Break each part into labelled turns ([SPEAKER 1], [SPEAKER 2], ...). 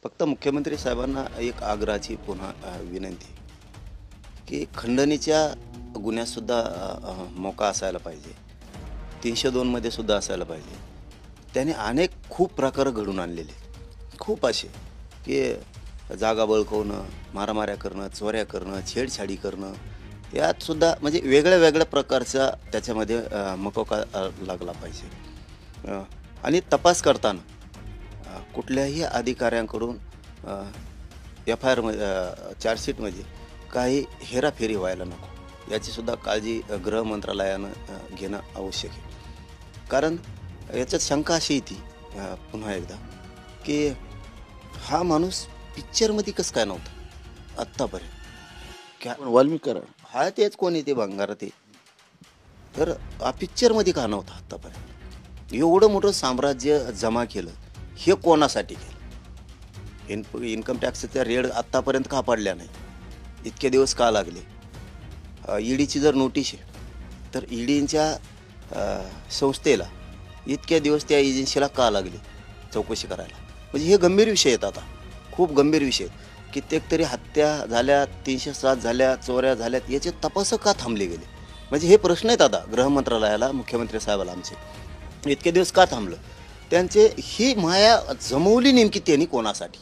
[SPEAKER 1] फक्त मुख्यमंत्री साहेबांना एक आग्रहाची पुन्हा विनंती की खंडणीच्या गुन्ह्यातसुद्धा मोका असायला पाहिजे. 302 मध्ये सुद्धा असायला पाहिजे. त्याने अनेक खूप प्रकार घडून आणलेले, खूप असे की जागा बळकवणं, मारामाऱ्या करणं, चोऱ्या करणं, छेडछाडी करणं, यात सुद्धा म्हणजे वेगळ्या वेगळ्या प्रकारचा त्याच्यामध्ये मकोका लागला पाहिजे. आणि तपास करताना कुठल्याही अधिकाऱ्यांकडून FIR चार्जशीटमध्ये काही हेराफेरी व्हायला नको, याची सुद्धा काळजी गृह मंत्रालयानं घेणं आवश्यक आहे. कारण याच्यात शंका अशी येते पुन्हा एकदा की हा माणूस पिक्चरमध्ये कसं काय नव्हता आत्तापर्यंत. क्या
[SPEAKER 2] वाल्मिकर
[SPEAKER 1] हा तेच कोण येते भंगार ते, तर पिक्चरमध्ये का नव्हता आत्तापर्यंत. एवढं मोठं साम्राज्य जमा केलं, हे कोणासाठी केलं. इन्कम टॅक्सचा रेड आत्तापर्यंत का पडल्या नाही, इतके दिवस का लागले. ईडीची जर नोटीस आहे तर ईडीच्या संस्थेला इतके दिवस त्या एजन्सीला का लागले चौकशी करायला. म्हणजे हे गंभीर विषय आहेत, आता खूप गंभीर विषय आहेत. कित्येक तरी हत्या झाल्या, 307 झाल्या, चोऱ्या झाल्यात, याचे तपास का थांबले गेले. म्हणजे हे प्रश्न आहेत आता गृह मंत्रालयाला, मुख्यमंत्री साहेबाला आमचे. इतके दिवस का थांबलं, त्यांचे ही माया जमवली नेमकी त्यांनी कोणासाठी,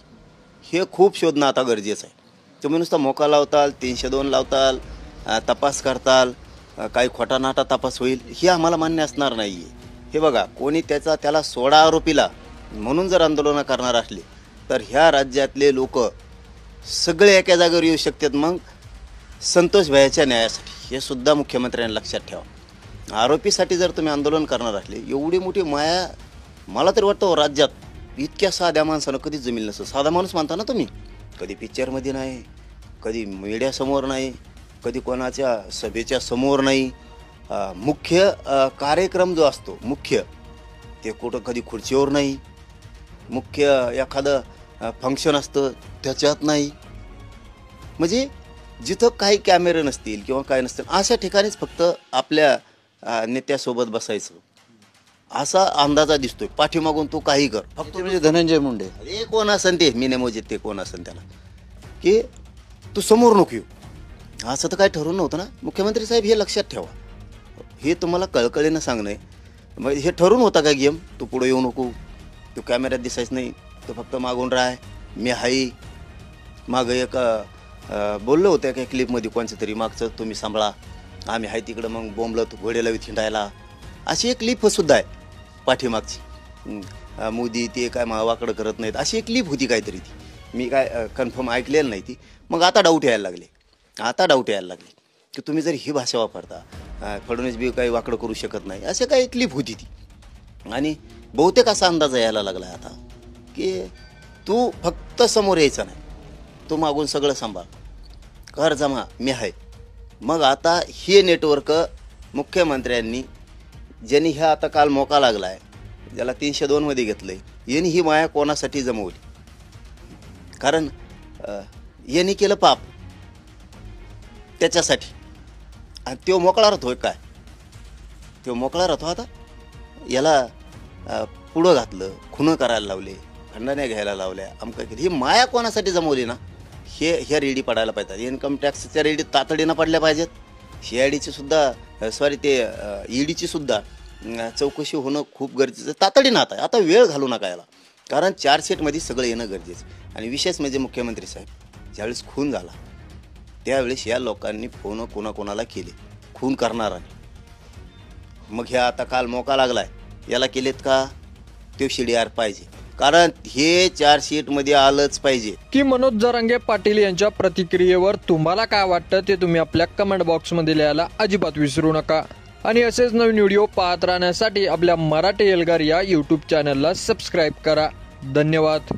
[SPEAKER 1] हे खूप शोधणं आता गरजेचं आहे. तुम्ही नुसता मोका लावताल, 302 लावताल, तपास करताल, काही खोटा नाटा तपास होईल, हे आम्हाला मान्य असणार नाही आहे. हे बघा, कोणी त्याला सोडा आरोपीला म्हणून जर आंदोलनं करणार असले तर ह्या राज्यातले लोक सगळे एका जागेवर येऊ शकतात. मग संतोष भैयाच्या न्यायासाठी हे सुद्धा मुख्यमंत्र्यांनी लक्षात ठेवा. आरोपीसाठी जर तुम्ही आंदोलन करणार असले, एवढी मोठी माया मला तरी वाटतं राज्यात इतक्या साध्या माणसानं कधीच जमील नसतं. साधा माणूस मानता ना तुम्ही, कधी पिक्चरमध्ये नाही, कधी मीडियासमोर नाही, कधी कोणाच्या सभेच्या समोर नाही. मुख्य कार्यक्रम जो असतो मुख्य, ते कुठं कधी खुर्चीवर नाही. मुख्य एखादं फंक्शन असतं त्याच्यात नाही. म्हणजे जिथं काही कॅमेरे नसतील किंवा काय नसतील अशा ठिकाणीच फक्त आपल्या नेत्यासोबत बसायचं असा अंदाजा दिसतोय. पाठीमागून तू काही कर, फक्त
[SPEAKER 2] म्हणजे धनंजय मुंडे
[SPEAKER 1] हे कोण असन ते मिनेमोजित ते कोण असन त्याला, की तू समोर नको येऊ, असं तर काय ठरवून नव्हतं ना. मुख्यमंत्री साहेब हे लक्षात ठेवा, हे तुम्हाला कळकळीनं सांगणं. मग हे ठरवून होता का गेम, तू पुढे येऊ नको, तू कॅमेऱ्यात दिसायचं नाही, तू फक्त मागून राह, मी हाई. मागं एक बोललं होतं एका क्लिपमध्ये कोणचं तरी, मागचं तुम्ही सांभाळा, आम्ही हाय तिकडं मग बोंबलत घोड्याला हिंडायला, अशी एक क्लिपसुद्धा आहे पाठीमागची. मोदी ते काय वाकडं करत नाहीत अशी एक क्लिप होती काहीतरी, ती मी काय कन्फर्म ऐकलेलं नाही ती. मग आता डाऊट यायला लागले की तुम्ही जर ही भाषा वापरता, फडणवीस बी काही वाकडं करू शकत नाही, असे काही क्लिप होती ती. आणि बहुतेक असा अंदाज यायला लागला आता की तू फक्त समोर यायचं नाही, तू मागून सगळं सांभाळ, कर जमा, मी आहे. मग आता हे नेटवर्क मुख्यमंत्र्यांनी, ज्यांनी ह्या आता काल मोका लागला आहे, ज्याला 302 मध्ये घेतलं आहे, यांनी ही माया कोणासाठी जमवली. कारण यांनी केलं पाप त्याच्यासाठी, आणि तो मोकळा राहतोय. काय तो मोकळा राहतो आता, याला पुढं घातलं, खुनं करायला लावले, खंडण्या घ्यायला लावल्या, अमका केली. ही माया कोणासाठी जमवली ना, ह्या रेडी पडायला पाहिजेत. इन्कम टॅक्सच्या रेडी तातडीनं पडल्या पाहिजेत. CIDची सुद्धा ते ईडीची सुद्धा चौकशी होणं खूप गरजेचं तातडीनं. आता वेळ घालू नका याला, कारण चार्जशीटमध्ये सगळं येणं गरजेचं. आणि विशेष म्हणजे मुख्यमंत्री साहेब ज्यावेळेस खून झाला त्यावेळेस या लोकांनी फोन कोणाकोणाला केले, खून करणाराने. मग ह्या आता काल मोका लागलाय, याला केलेत का, तो CDR पाहिजे, कारण हे चार्जशीटमध्ये आलंच पाहिजे.
[SPEAKER 3] की मनोज जरांगे पाटील यांच्या प्रतिक्रियेवर तुम्हाला काय वाटतं ते तुम्ही आपल्या कमेंट बॉक्समध्ये लिहायला अजिबात विसरू नका. आणि असेच नवीन व्हिडिओ पाहत राहण्यासाठी आपल्या मराठी एल्गार या यूट्यूब चॅनलला सबस्क्राईब करा. धन्यवाद.